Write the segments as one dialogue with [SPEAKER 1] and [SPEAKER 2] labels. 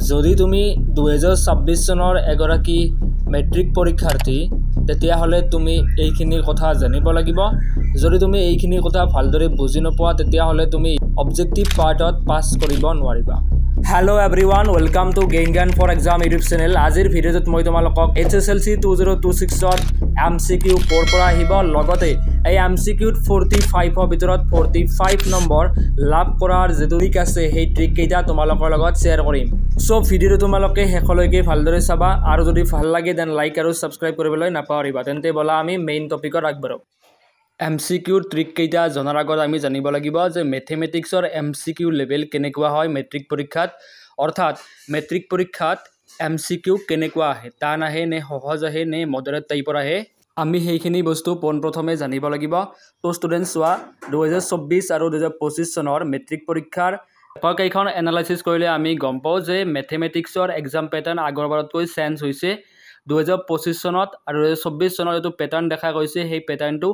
[SPEAKER 1] যদি তুমি 2026 চনৰ এগৰাকী মেট্ৰিক পৰীক্ষাৰ্থী তেতিয়াহ'লে তুমি এইখিনিৰ কথা জানিব লাগিব। যদি তুমি এইখিনিৰ কথা ভালদৰে বুজি নোপোৱা তেতিয়াহ'লে তুমি অবজেক্টিভ পাৰ্টত পাছ কৰিব নোৱাৰিবা। Hello' everyone, welcome to gain জ্ঞান ফৰ এক্সাম ইউটিউব চেনেল। আজিৰ ভিডিঅ'টোত মই তোমালোকক HSLC 2026ত MCQ 4 পৰা আহিব, লগতে এই MCQত 45ৰ ভিতৰত 45 নম্বৰ লাভ কৰাৰ যিটো ট্ৰিক আছে সেই ট্ৰিক কেইটা তোমালোকৰ লগত শ্বেয়াৰ কৰিম। সো ভিডিঅ'টো তোমালোকে শেষলৈকে ভালদৰে চাবা আৰু যদি ভাল লাগে দেন লাইক আৰু সাবস্ক্ৰাইব কৰিবলৈ নাপাহৰিবা। তেন্তে বলা আমি মেইন টপিকত আগবাঢ়ো। MCQৰ ট্ৰিক কেইটা জনাৰ আগত আমি জানিব লাগিব যে মেথমেটিক্সৰ MCQ লেভেল কেনেকুৱা হয় মেট্ৰিক পৰীক্ষাত, অৰ্থাৎ মেট্ৰিক পৰীক্ষাত MCQ কেনেকুৱা আহে, টান আহে নে সহজ আহে নে মডাৰেট টাইপৰ আহে, আমি সেইখিনি বস্তু পোনপ্ৰথমে জানিব লাগিব। তো ষ্টুডেণ্ট চোৱা, 2024 আৰু 2025 চনৰ মেট্ৰিক পৰীক্ষাৰ কেইখন এনালাইচিছ কৰিলে আমি গম পাওঁ যে মেথমেটিক্সৰ এক্সাম পেটাৰ্ণ আগৰবাৰতকৈ চেঞ্জ হৈছে। 2025 চনত আৰু 2024 চনত এইটো পেটাৰ্ণ দেখা গৈছে, সেই পেটাৰ্ণটো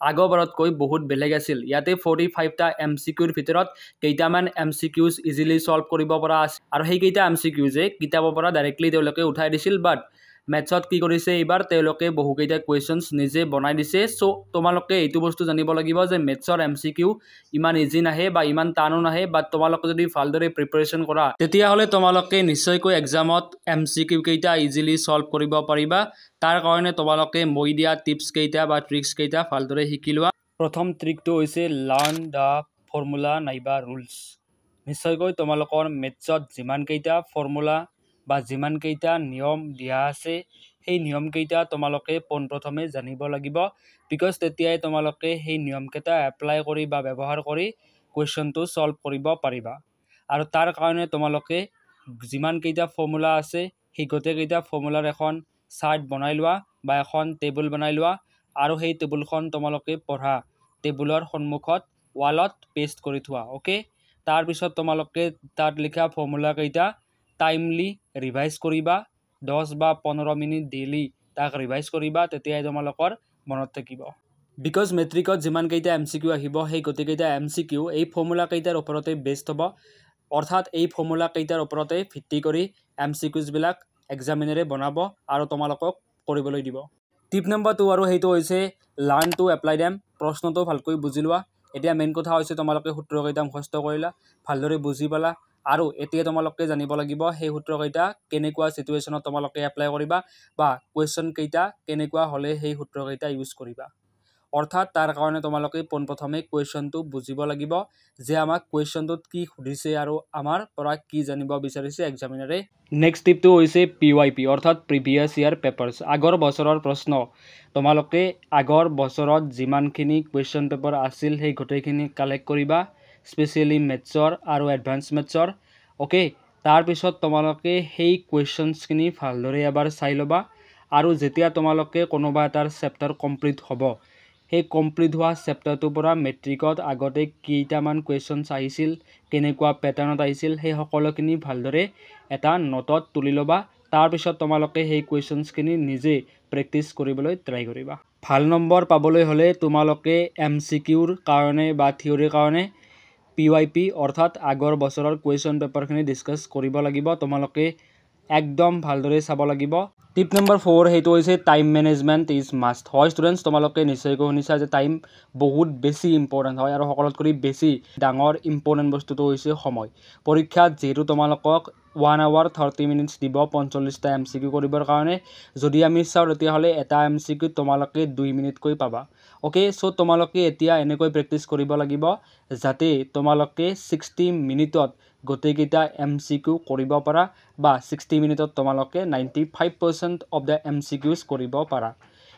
[SPEAKER 1] আগৰবাৰতকৈ বহুত বেলেগ আছিল। ইয়াতে 45টা MCQৰ ভিতৰত কেইটামান MCQs ইজিলি সলভ কৰিব পৰা আছে আৰু সেইকেইটা MCQজে কিতাপৰ পৰা ডাইৰেক্টলি তেওঁলোকে উঠাই দিছিল। বাট মেথছত কি কৰিছে, এইবাৰ তেওঁলোকে বহুকেইটা কুৱেশ্যনছ নিজে বনাই দিছে। চ' তোমালোকে এইটো বস্তু জানিব লাগিব যে মেথছৰ MCQ ইমান ইজি নাহে বা ইমান টানো নাহে, বাট তোমালোকে যদি ভালদৰে প্ৰিপাৰেশ্যন কৰা তেতিয়াহ'লে তোমালোকে নিশ্চয়কৈ এক্সামত MCQ কেইটা ইজিলি সলভ কৰিব পাৰিবা। তাৰ কাৰণে তোমালোকে মই দিয়া টিপছ কেইটা বা ট্ৰিক্স কেইটা ভালদৰে শিকি লোৱা। প্ৰথম ট্ৰিকটো হৈছে লাৰ্ণ দ্য ফৰ্মুলা নাইবা ৰুলছ। নিশ্চয়কৈ তোমালোকৰ মেথছত যিমানকেইটা ফৰ্মুলা বা যিমানকেইটা নিয়ম দিয়া আছে সেই নিয়মকেইটা তোমালোকে পোনপ্ৰথমে জানিব লাগিব, বিকজ তেতিয়াই তোমালোকে সেই নিয়মকেইটা এপ্লাই কৰি বা ব্যৱহাৰ কৰি কুৱেশ্যনটো সলভ কৰিব পাৰিবা। আৰু তাৰ কাৰণে তোমালোকে যিমানকেইটা ফৰ্মুলা আছে সেই গোটেইকেইটা ফৰ্মুলাৰ এখন চাৰ্ট বনাই লোৱা বা এখন টেবুল বনাই লোৱা আৰু সেই টেবুলখন তোমালোকে পঢ়া টেবুলৰ সন্মুখত ৱালত পেষ্ট কৰি থোৱা। অ'কে, তাৰপিছত তোমালোকে তাত লিখা ফৰ্মুলাকেইটা টাইমলি ৰিভাইজ কৰিবা, 10 বা 15 মিনিট ডেইলি তাক ৰিভাইজ কৰিবা, তেতিয়াই তোমালোকৰ মনত থাকিব। বিকজ মেট্ৰিকত যিমানকেইটা MCQ আহিব সেই গোটেইকেইটা MCQ এই ফৰ্মুলাকেইটাৰ ওপৰতে বেষ্ট হ'ব, অৰ্থাৎ এই ফৰ্মুলাকেইটাৰ ওপৰতে ভিত্তি কৰি MCQছবিলাক এক্সামিনাৰে বনাব আৰু তোমালোকক কৰিবলৈ দিব। টিপ নম্বৰ 2 আৰু সেইটো হৈছে লাৰ্ণ টু এপ্লাই দেম। প্ৰশ্নটো ভালকৈ বুজি লোৱা। এতিয়া মেইন কথা হৈছে তোমালোকে সূত্ৰকেইটা মুখস্থ কৰিলা, ভালদৰে বুজি পালা, আৰু এতিয়া তোমালোকে জানিব লাগিব সেই সূত্ৰকেইটা কেনেকুৱা চিটুৱেশ্যনত তোমালোকে এপ্লাই কৰিবা বা কুৱেশ্যন কেইটা কেনেকুৱা হ'লে সেই সূত্ৰকেইটা ইউজ কৰিবা। অৰ্থাৎ তাৰ কাৰণে তোমালোকে পোনপ্ৰথমে কুৱেশ্যনটো বুজিব লাগিব যে আমাক কুৱেশ্যনটোত কি সুধিছে আৰু আমাৰ পৰা কি জানিব বিচাৰিছে এক্সামিনাৰে। নেক্সট টিপটো হৈছে PYP, অৰ্থাৎ প্ৰিভিয়াছ ইয়াৰ পেপাৰ্ছ, আগৰ বছৰৰ প্ৰশ্ন। তোমালোকে আগৰ বছৰত যিমানখিনি কুৱেশ্যন পেপাৰ আছিল সেই গোটেইখিনি কালেক্ট কৰিবা, স্পেচিয়েলি মেথছৰ আৰু এডভান্স মেথছৰ। অ'কে, তাৰপিছত তোমালোকে সেই কুৱেশ্যনছখিনি ভালদৰে এবাৰ চাই ল'বা আৰু যেতিয়া তোমালোকে কোনোবা এটাৰ চেপ্টাৰ কমপ্লিট হ'ব, সেই কমপ্লিট হোৱা চেপ্টাৰটোৰ পৰা মেট্ৰিকত আগতে কেইটামান কুৱেশ্যনছ আহিছিল, কেনেকুৱা পেটাৰ্ণত আহিছিল, সেই সকলোখিনি ভালদৰে এটা নোটত তুলি ল'বা। তাৰপিছত তোমালোকে সেই কুৱেশ্যনছখিনি নিজে প্ৰেক্টিছ কৰিবলৈ ট্ৰাই কৰিবা। ভাল নম্বৰ পাবলৈ হ'লে তোমালোকে MCQৰ কাৰণে বা থিয়ৰীৰ কাৰণে PYP অৰ্থাৎ আগৰ বছৰৰ কুৱেশ্যন পেপাৰখিনি ডিছকাছ কৰিব লাগিব, তোমালোকে একদম ভালদৰে চাব লাগিব। টিপ নম্বৰ 4 সেইটো হৈছে টাইম মেনেজমেণ্ট ইজ মাষ্ট। হয় ষ্টুডেণ্টছ, তোমালোকে নিশ্চয়কৈ শুনিছা যে টাইম বহুত বেছি ইম্পৰ্টেণ্ট হয় আৰু সকলোতকৈ বেছি ডাঙৰ ইম্পৰ্টেণ্ট বস্তুটো হৈছে সময়। পৰীক্ষাত যিহেতু তোমালোকক 1 hour 30 minutes দিব 45টা MCQ কৰিবৰ কাৰণে, যদি আমি চাওঁ তেতিয়াহ'লে এটা MCQ তোমালোকে 2 মিনিটকৈ পাবা। অ'কে, চ' তোমালোকে এতিয়া এনেকৈ প্ৰেক্টিছ কৰিব লাগিব যাতে তোমালোকে 60 মিনিটত গোটেইকেইটা MCQ কৰিব পাৰা বা 60 মিনিটত তোমালোকে 95% অফ দ্য MCQs কৰিব পাৰা।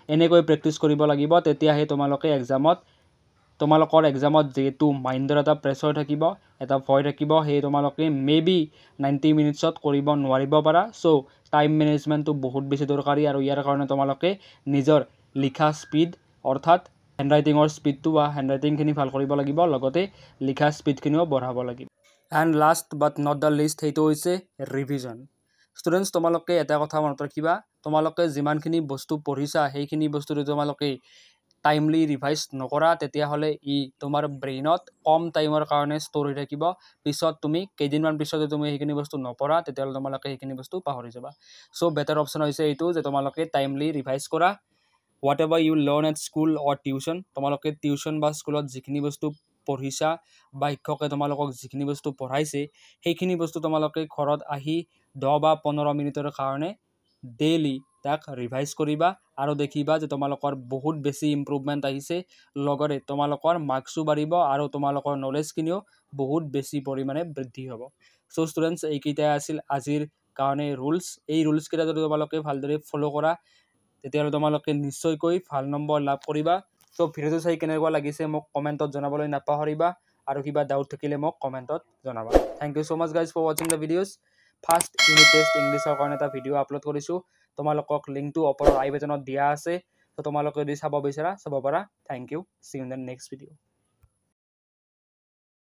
[SPEAKER 1] এনেকৈ প্ৰেক্টিছ কৰিব লাগিব, তেতিয়াহে তোমালোকৰ এক্সামত যিহেতু মাইণ্ডৰ এটা প্ৰেছাৰ থাকিব, এটা ভয় থাকিব, সেয়ে তোমালোকে মেবি 90 মিনিটছত কৰিব নোৱাৰিব পাৰা। চ' টাইম মেনেজমেণ্টটো বহুত বেছি দৰকাৰী আৰু ইয়াৰ কাৰণে তোমালোকে নিজৰ লিখা স্পীড অৰ্থাৎ হেণ্ডৰাইটিঙৰ স্পীডটো বা হেণ্ডৰাইটিংখিনি ভাল কৰিব লাগিব, লগতে লিখা স্পীডখিনিও বঢ়াব লাগিব। And last but not the least সেইটো হৈছে ৰিভিজন। ষ্টুডেণ্টছ, তোমালোকে এটা কথা মনত ৰাখিবা, তোমালোকে যিমানখিনি বস্তু পঢ়িছা সেইখিনি বস্তুটো তোমালোকে টাইমলি ৰিভাইজ নকৰা তেতিয়াহ'লে ই তোমাৰ ব্ৰেইনত কম টাইমৰ কাৰণে ষ্ট'ৰ হৈ থাকিব পিছত তুমি কেইদিনমান পিছতে তুমি সেইখিনি বস্তু নপঢ়া তেতিয়াহ'লে তোমালোকে সেইখিনি বস্তু পাহৰি যাবা চ' বেটাৰ অপশ্যন হৈছে এইটো যে তোমালোকে টাইমলি ৰিভাইজ কৰা whatever you learn at school or tuition তোমালোকে টিউশ্যন বা স্কুলত যিখিনি বস্তু পঢ়িছা বা শিক্ষকে তোমালোকক যিখিনি বস্তু পঢ়াইছে সেইখিনি বস্তু তোমালোকে ঘৰত আহি 10 বা 15 মিনিটৰ কাৰণে ডেইলি তাক ৰিভাইজ কৰিবা আৰু দেখিবা যে তোমালোকৰ বহুত বেছি ইম্প্ৰুভমেণ্ট আহিছে লগতে তোমালোকৰ মাৰ্কছো বাঢ়িব আৰু তোমালোকৰ নলেজখিনিও বহুত বেছি পৰিমাণে বৃদ্ধি হ'ব চ' ষ্টুডেণ্টছ এইকেইটাই আছিল আজিৰ কাৰণে ৰুলছ এই ৰুলছকেইটা যদি তোমালোকে ভালদৰে ফ'ল' কৰা তেতিয়াহ'লে তোমালোকে নিশ্চয়কৈ ভাল নম্বৰ লাভ কৰিবা চ' ভিডিঅ'টো চাই কেনেকুৱা লাগিছে মোক কমেণ্টত জনাবলৈ নাপাহৰিবা আৰু কিবা ডাউট থাকিলে মোক কমেণ্টত জনাবা thank you so' much guys for ৱাচিং the videos first unit test ইংলিছৰ কাৰণে এটা ভিডিঅ' আপলোড কৰিছোঁ তোমালোকক লিংকটো ওপৰৰ আই বাটনত দিয়া আছে ত' তোমালোকে যদি চাব বিচাৰা চাব পাৰা thank you see you in the next video'